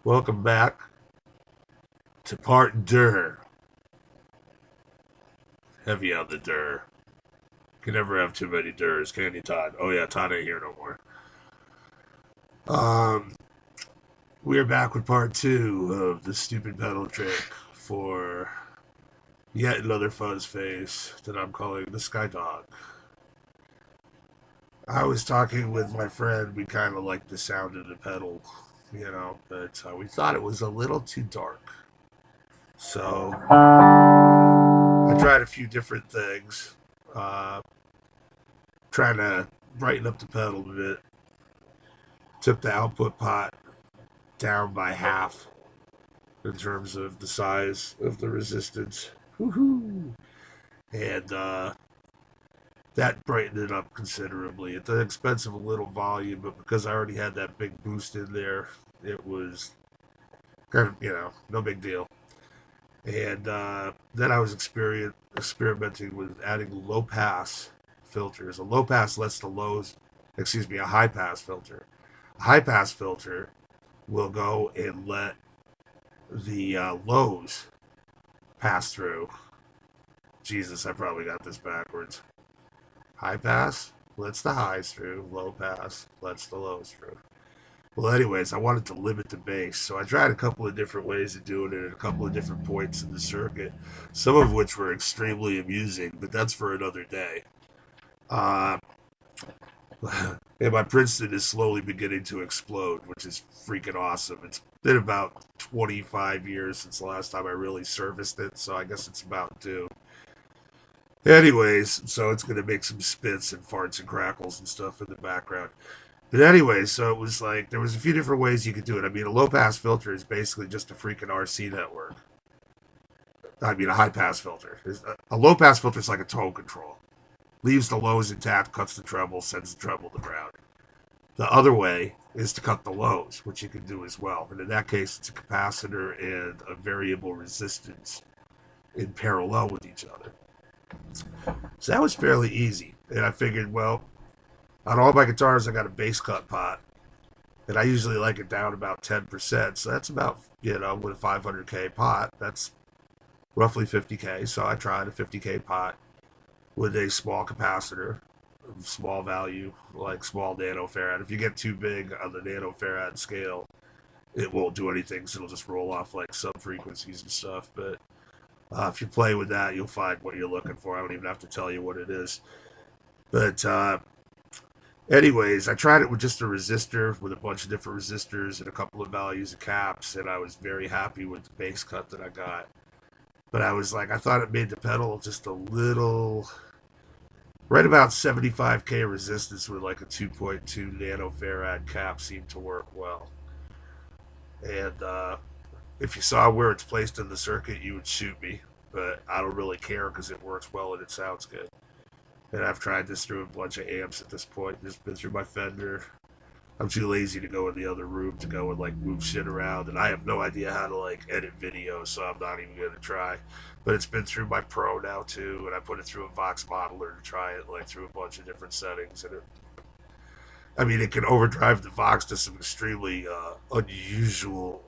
Welcome back to part deux. Heavy on the deux. Can never have too many deux, can you, Todd? Oh yeah, Todd ain't here no more. Um, we're back with part two of the stupid pedal trick for yet another fuzz face that I'm calling the Skydog. I was talking with my friend. We kind of liked the sound of the pedal, but we thought it was a little too dark. So I tried a few different things, uh, trying to brighten up the pedal a bit. Took the output pot down by half in terms of the size of the resistance. Woohoo! And that brightened it up considerably at the expense of a little volume, but because I already had that big boost in there, it was kind of, no big deal. And then I was experimenting with adding low pass filters. A low pass lets the lows, a high pass filter. A high pass filter will go and let the lows pass through. Jesus, I probably got this backwards. High pass lets the highs through. Low pass lets the lows through. Well, anyways, I wanted to limit the bass, so I tried a couple of different ways of doing it at a couple of different points in the circuit, some of which were extremely amusing, but that's for another day. Uh, and my Princeton is slowly beginning to explode, which is freaking awesome. It's been about 25 years since the last time I really serviced it, so I guess it's about due. Anyways, so it's going to make some spits and farts and crackles and stuff in the background. But anyway, so it was like there was a few different ways you could do it. I mean, a low pass filter is basically just a freaking RC network. I mean, a high pass filter. A low pass filter is like a tone control. Leaves the lows intact, cuts the treble, sends the treble to ground. The other way is to cut the lows, which you can do as well. And in that case, it's a capacitor and a variable resistance in parallel with each other. So that was fairly easy. And I figured, well, on all my guitars, I got a bass cut pot, and I usually like it down about 10%. So that's about, with a 500K pot, that's roughly 50K. So I tried a 50K pot with a small capacitor, small value, like small nanofarad. If you get too big on the nanofarad scale, it won't do anything, so it'll just roll off like sub frequencies and stuff. But if you play with that, you'll find what you're looking for. I don't even have to tell you what it is. But anyways, I tried it with just a resistor, with a bunch of different resistors and a couple of values of caps, and I was very happy with the bass cut that I got. But I was like, I thought it made the pedal just a little, right about 75K resistance with like a 2.2 nanofarad cap seemed to work well. And if you saw where it's placed in the circuit, you would shoot me. But I don't really care because it works well and it sounds good. And I've tried this through a bunch of amps at this point. Just been through my Fender. I'm too lazy to go in the other room to go and like move shit around, and I have no idea how to like edit video, so I'm not even gonna try. But it's been through my Pro now too, and I put it through a Vox modeler to try it like through a bunch of different settings, and it can overdrive the Vox to some extremely unusual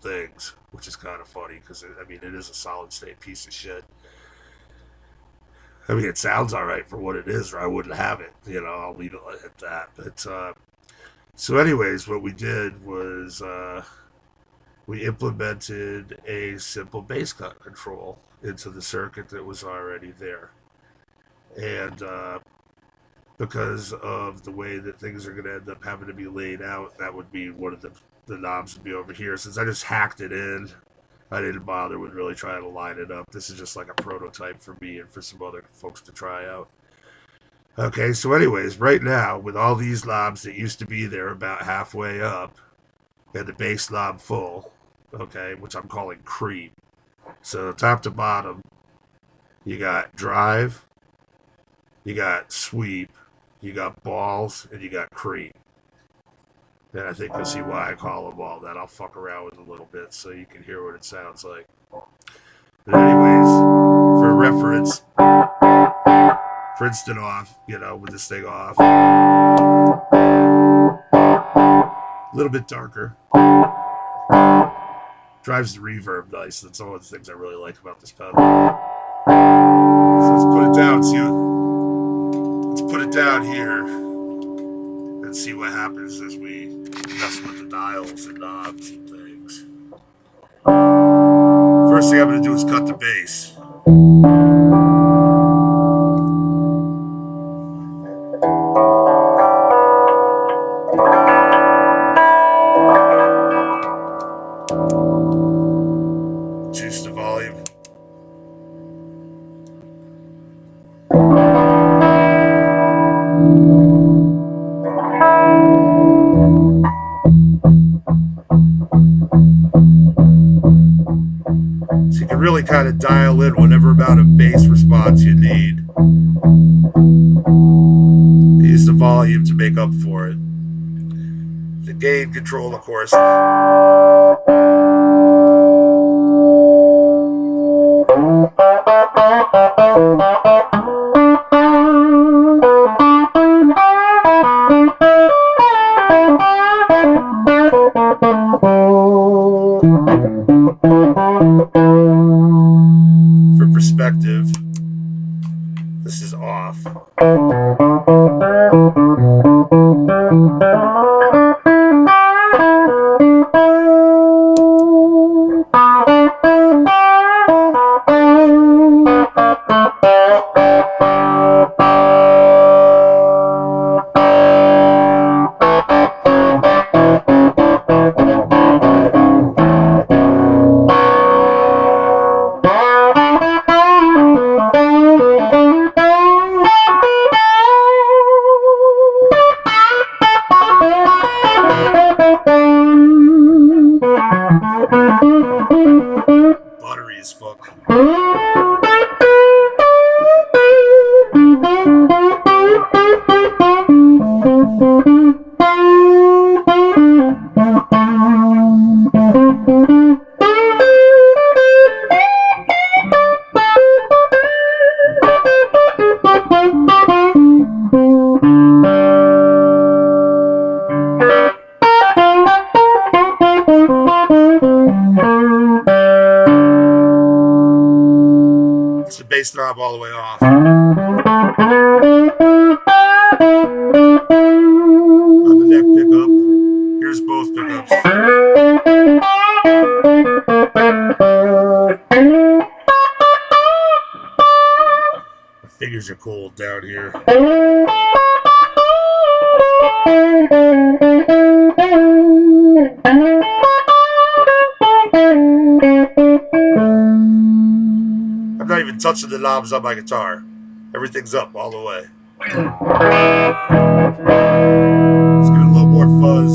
things, which is kind of funny because it is a solid state piece of shit. It sounds all right for what it is, or I wouldn't have it. I'll leave it at that. But so, anyways, what we did was we implemented a simple bass cut control into the circuit that was already there, and because of the way that things are going to end up having to be laid out, that would be one of the knobs would be over here. Since I just hacked it in, I didn't bother with really trying to line it up. This is just like a prototype for me and for some other folks to try out. Okay, so anyways, right now, with all these knobs that used to be there about halfway up, and the bass knob full, okay, which I'm calling cream. So top to bottom, you got drive, you got sweep, you got balls, and you got cream. And I think you'll see why I call them all that. I'll fuck around with it a little bit so you can hear what it sounds like. But anyways, for reference, Princeton off, with this thing off. A little bit darker. Drives the reverb nice. That's all the things I really like about this pedal. So let's put it down. Let's put it down here and see what happens as we mess with the dials and knobs and things. First thing I'm going to do is cut the bass. Juice the volume. So you can really kind of dial in whatever amount of bass response you need. Use the volume to make up for it. The gain control, of course. For perspective, this is off. Buttery as fuck. It's the bass knob all the way off. On the neck pickup, here's both pickups. The fingers are cold down here. I'm not even touching the knobs on my guitar. Everything's up all the way. Let's give it a little more fuzz.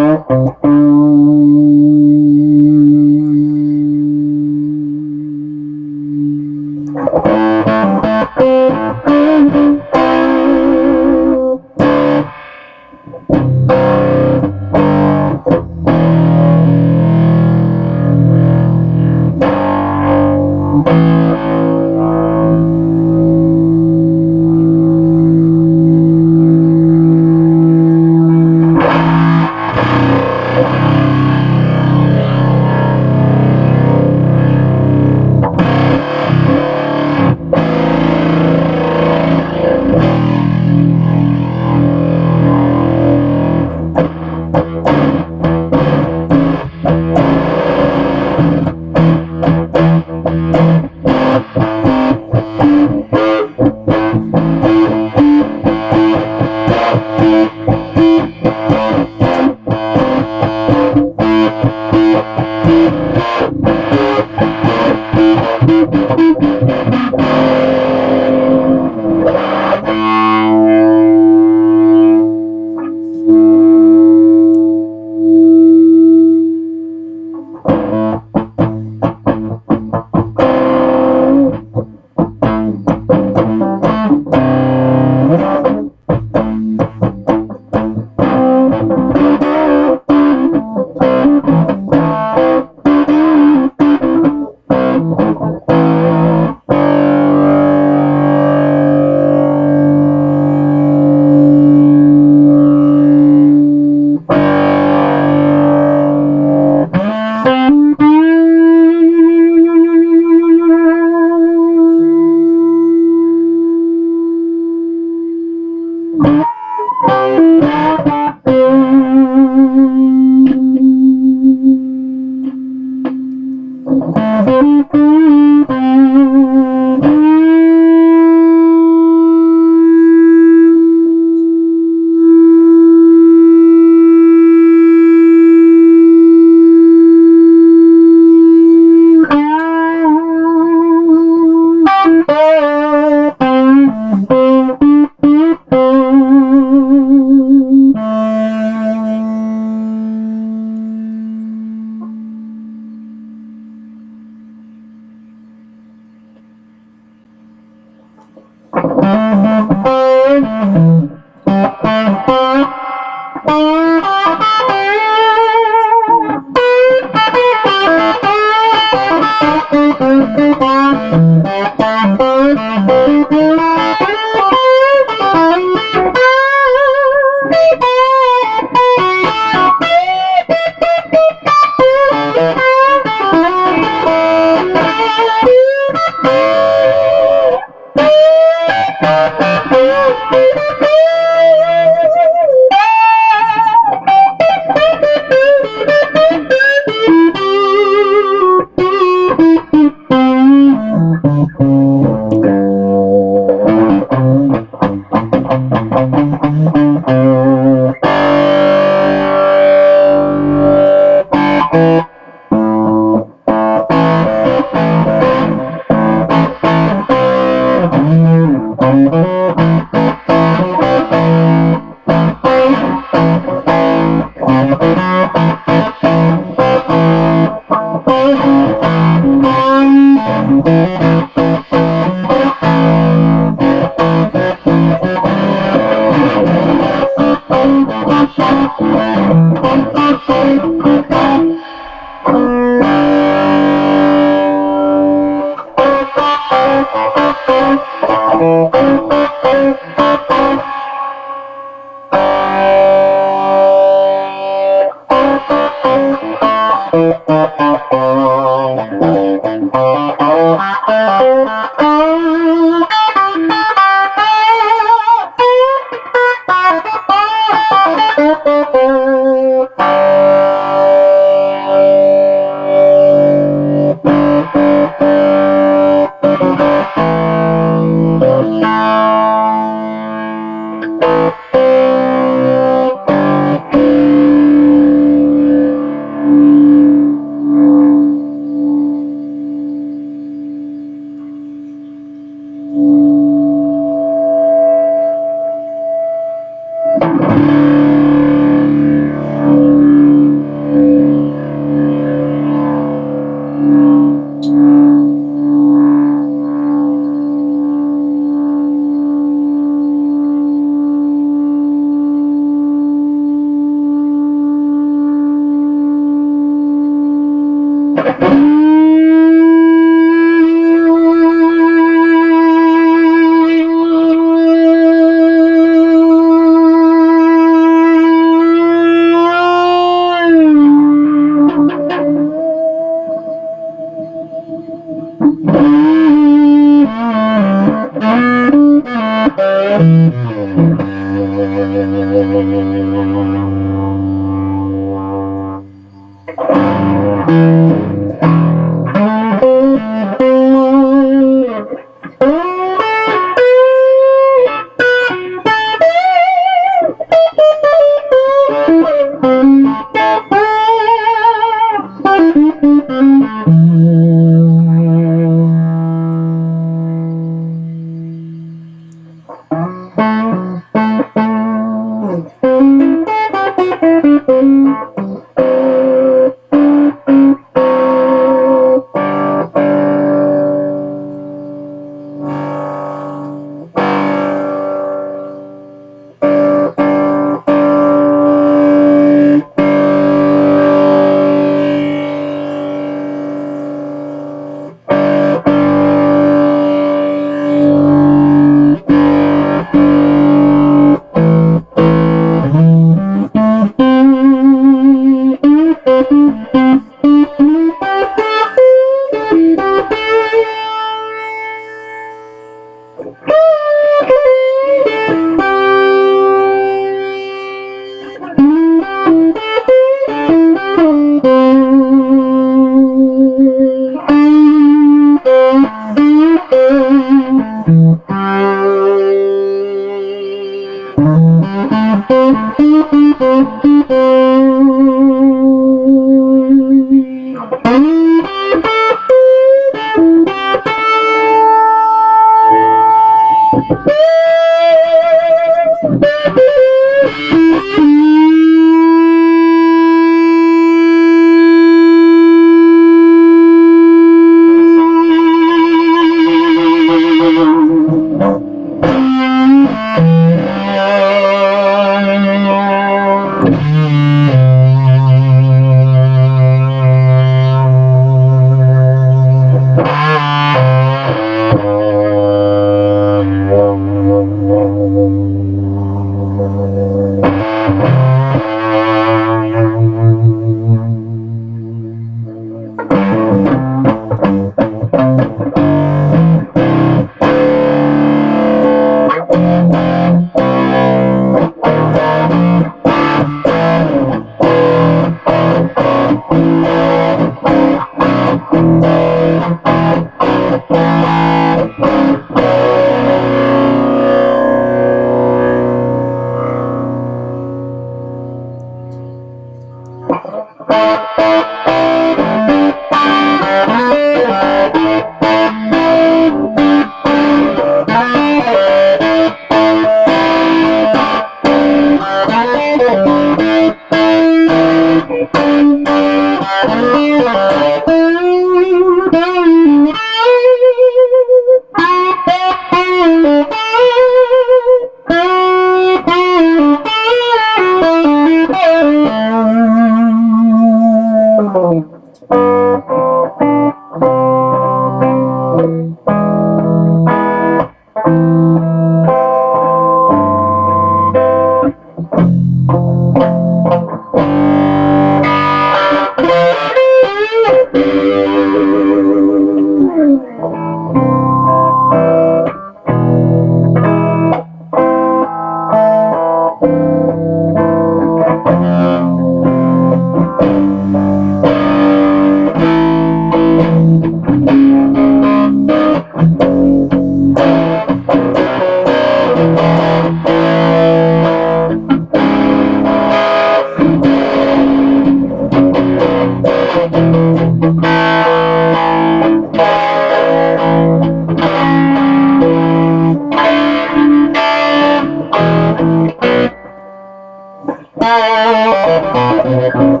I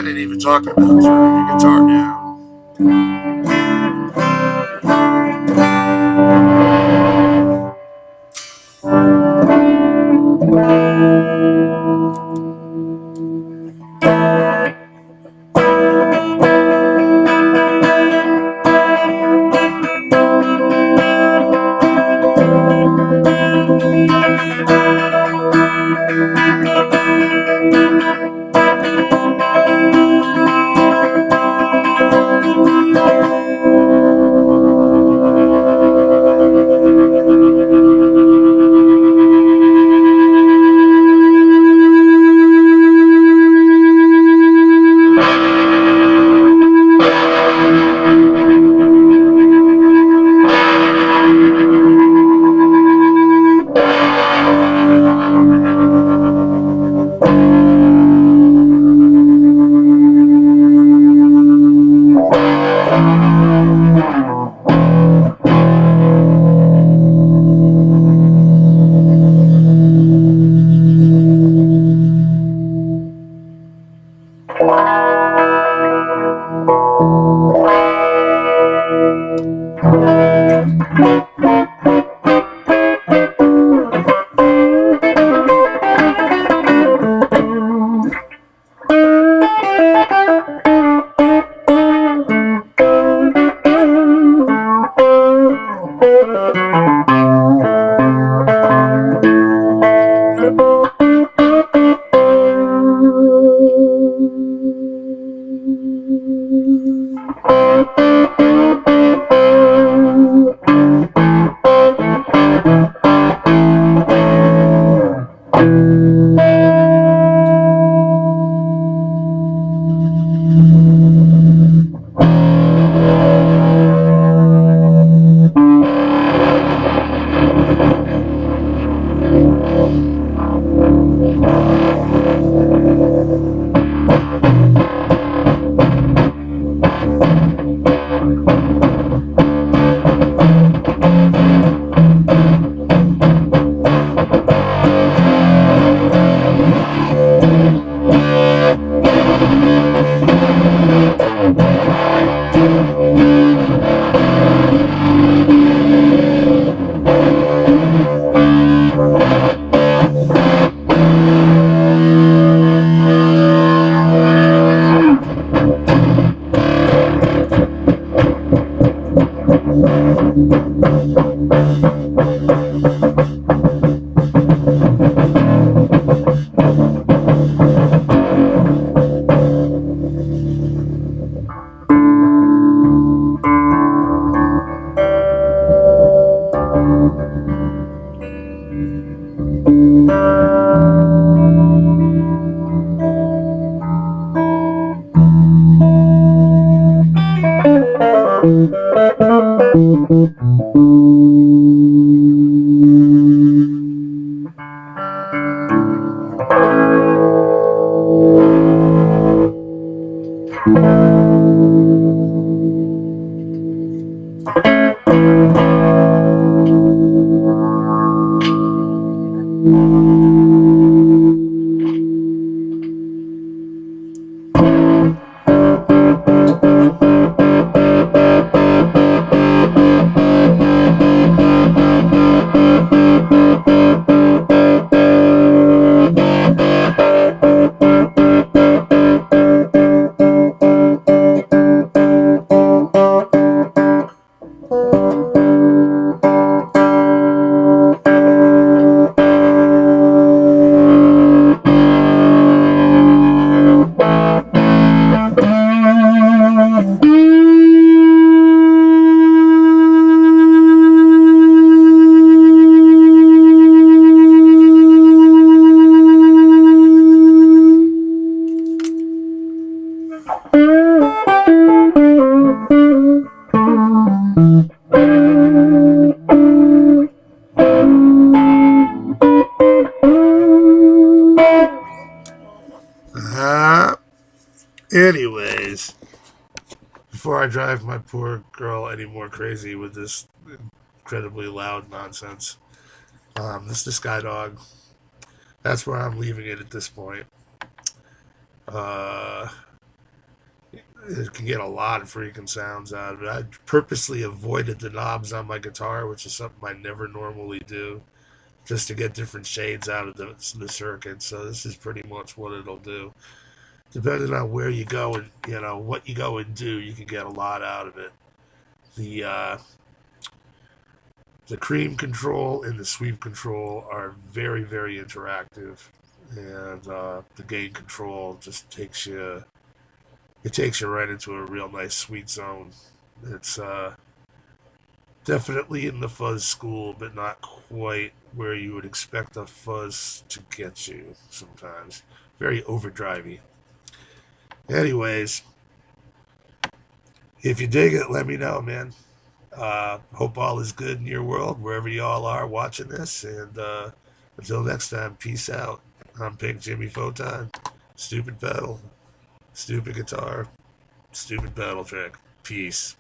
didn't even talk about turning the guitar down. Anyways, before I drive my poor girl any more crazy with this incredibly loud nonsense, this is the Skydog. That's where I'm leaving it at this point. It can get a lot of freaking sounds out of it. I purposely avoided the knobs on my guitar, which is something I never normally do, just to get different shades out of the circuit. So this is pretty much what it'll do. Depending on where you go and what you go and do, you can get a lot out of it. The cream control and the sweep control are very, very interactive, and the gain control just takes you right into a real nice sweet zone. It's definitely in the fuzz school, but not quite where you would expect a fuzz to get you sometimes. Very overdrivey. Anyways, if you dig it, let me know, man. Hope all is good in your world, wherever y'all are watching this. And until next time, peace out. I'm Pink Jimi Photon. Stupid pedal, stupid guitar, stupid pedal trick. Peace.